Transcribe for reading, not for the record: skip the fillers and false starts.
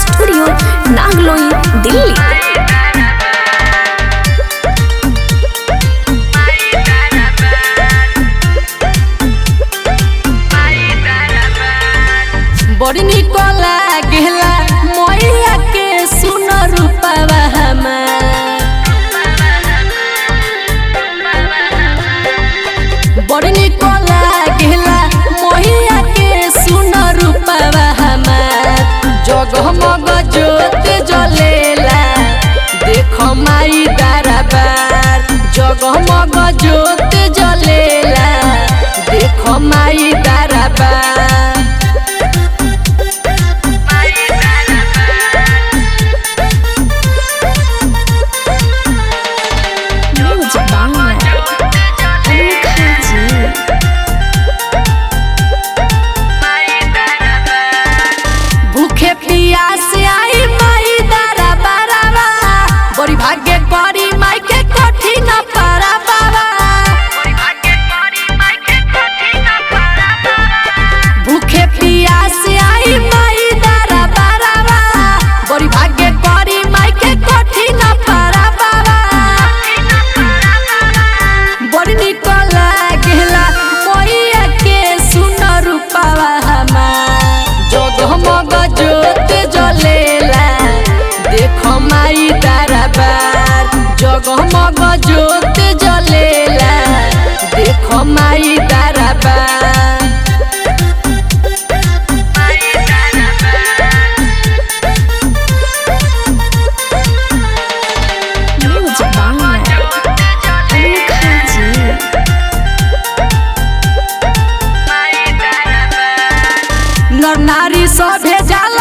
Studio, Nangloi, Delhi. बड़ी निक लागेला मैया के सुन रूपवा हमार, बड़ी निक लागेला मैया के सुन रूपवा हमार। जगमग जोत जलेला देखो माई दरबार, जगमग जोत जलेला देखो माई दरबार। भूखे प्यास आई माई दरबारवा, बड़ी भाग्य करी माई के कठिन परबवा। भूखे प्यास आई माई दरबारवा, बड़ी भाग्य करी माई के कठिन परबवा। बड़ी निक लागेला मैया के सुन रूपवा हमार, जगमग जोत जलेला देखो माई दरबार, जगमग जोत जलेला देखो माई दरबार। नर नारी सभे जाला